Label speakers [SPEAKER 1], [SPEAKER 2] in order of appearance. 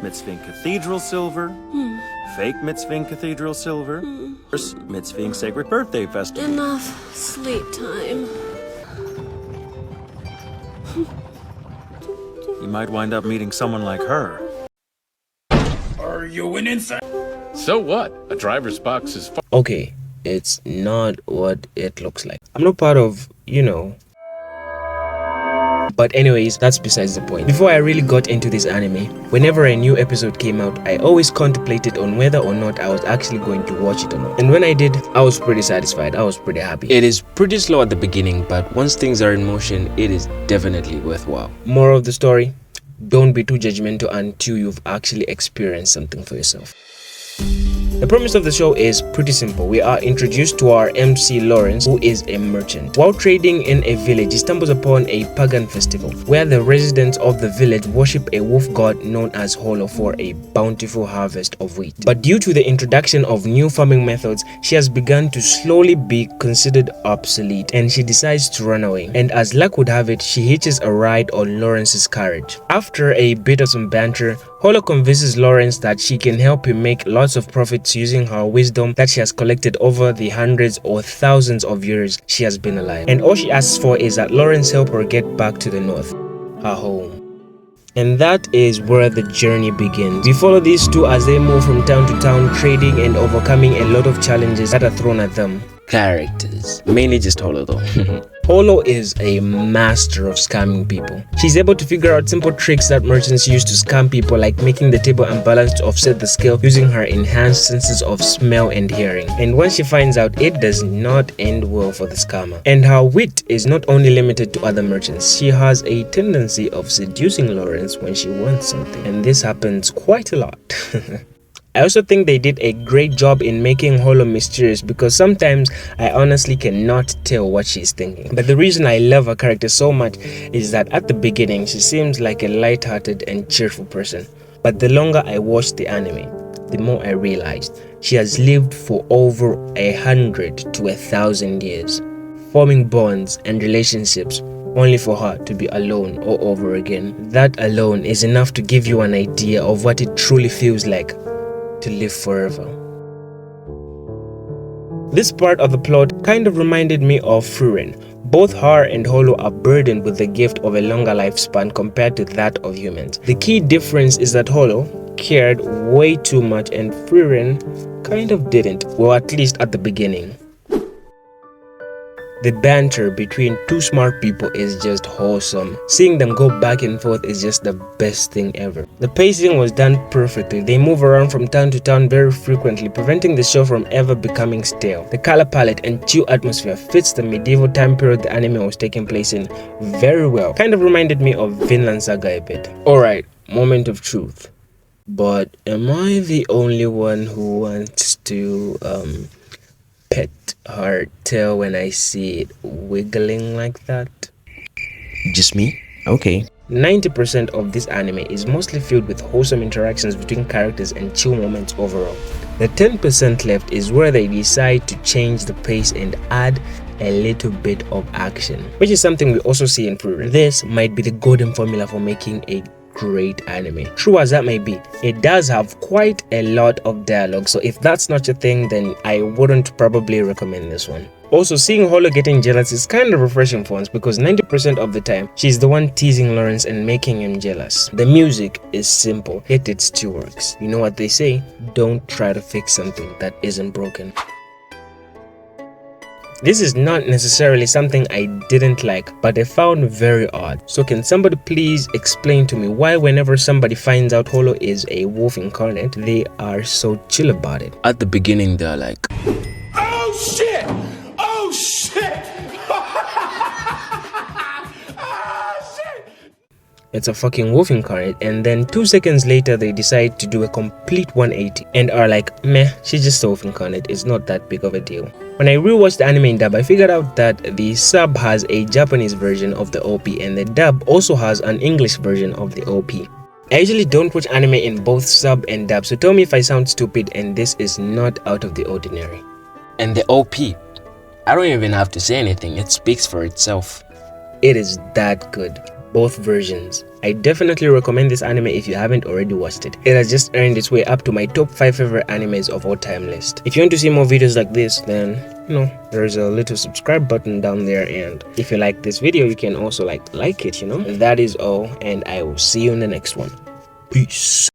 [SPEAKER 1] Mitzving Cathedral Silver, Fake Mitzving Cathedral Silver, Mitzving Sacred Birthday Festival.
[SPEAKER 2] Enough sleep time.
[SPEAKER 1] You might wind up meeting someone like her.
[SPEAKER 3] Are you an insect?
[SPEAKER 4] So what? A driver's box is far.
[SPEAKER 5] Okay, it's not what it looks like. I'm not part of, But anyways, that's besides the point. Before I really got into this anime, whenever a new episode came out, I always contemplated on whether or not I was actually going to watch it or not. And when I did, I was pretty satisfied. I was pretty happy. It is pretty slow at the beginning, but once things are in motion, it is definitely worthwhile. Moral of the story, don't be too judgmental until you've actually experienced something for yourself. The premise of the show is pretty simple. We are introduced to our MC Lawrence, who is a merchant. While trading in a village, he stumbles upon a pagan festival where the residents of the village worship a wolf god known as Holo for a bountiful harvest of wheat. But due to the introduction of new farming methods, she has begun to slowly be considered obsolete, and she decides to run away. And as luck would have it, she hitches a ride on Lawrence's carriage. After a bit of some banter, Holo convinces Lawrence that she can help him make lots of profits using her wisdom that she has collected over the hundreds or thousands of years she has been alive. And all she asks for is that Lawrence help her get back to the north, her home. And that is where the journey begins. We follow these two as they move from town to town, trading and overcoming a lot of challenges that are thrown at them. Characters, mainly just Holo though. Holo is a master of scamming people. She's able to figure out simple tricks that merchants use to scam people, like making the table unbalanced to offset the scale using her enhanced senses of smell and hearing. And once she finds out, it does not end well for the scammer. And her wit is not only limited to other merchants, she has a tendency of seducing Lawrence when she wants something. And this happens quite a lot. I also think they did a great job in making Holo mysterious, because sometimes I honestly cannot tell what she's thinking. But the reason I love her character so much is that at the beginning she seems like a light-hearted and cheerful person. But the longer I watched the anime, the more I realized she has lived for over 100 to 1,000 years, forming bonds and relationships only for her to be alone all over again. That alone is enough to give you an idea of what it truly feels like to live forever. This part of the plot kind of reminded me of Frieren. Both her and Holo are burdened with the gift of a longer lifespan compared to that of humans. The key difference is that Holo cared way too much and Frieren kind of didn't, well, at least at the beginning. The banter between two smart people is just wholesome. Seeing them go back and forth is just the best thing ever. The pacing was done perfectly. They move around from town to town very frequently, preventing the show from ever becoming stale. The color palette and chill atmosphere fits the medieval time period the anime was taking place in very well. Kind of reminded me of Vinland Saga a bit. Alright, moment of truth. But am I the only one who wants to pet her tail when I see it wiggling like that? Just me? Okay. 90% of this anime is mostly filled with wholesome interactions between characters and chill moments overall. The 10% left is where they decide to change the pace and add a little bit of action, which is something we also see in Frieren. This might be the golden formula for making a great anime. True as that may be, it does have quite a lot of dialogue, so if that's not your thing, then I wouldn't probably recommend this one. Also, seeing Holo getting jealous is kind of refreshing for once, because 90% of the time she's the one teasing Lawrence and making him jealous. The music is simple, yet it still works. You know what they say, don't try to fix something that isn't broken. This is not necessarily something I didn't like, but I found very odd. So can somebody please explain to me why whenever somebody finds out Holo is a wolf incarnate, they are so chill about it? At the beginning they're like,
[SPEAKER 3] Oh shit! Oh shit!
[SPEAKER 5] it's a fucking wolf incarnate, and then 2 seconds later they decide to do a complete 180 and are like, meh, she's just a wolf incarnate, it's not that big of a deal. When I rewatched the anime in dub, I figured out that the sub has a Japanese version of the OP and the dub also has an English version of the OP. I usually don't watch anime in both sub and dub, so tell me if I sound stupid, and this is not out of the ordinary. And the OP, I don't even have to say anything, it speaks for itself. It is that good. both versions. I definitely recommend this anime if you haven't already watched it. It has just earned its way up to my top 5 favorite animes of all time list. If you want to see more videos like this, then there's a little subscribe button down there, and if you like this video, you can also like it. That is all, and I will see you in the next one. Peace.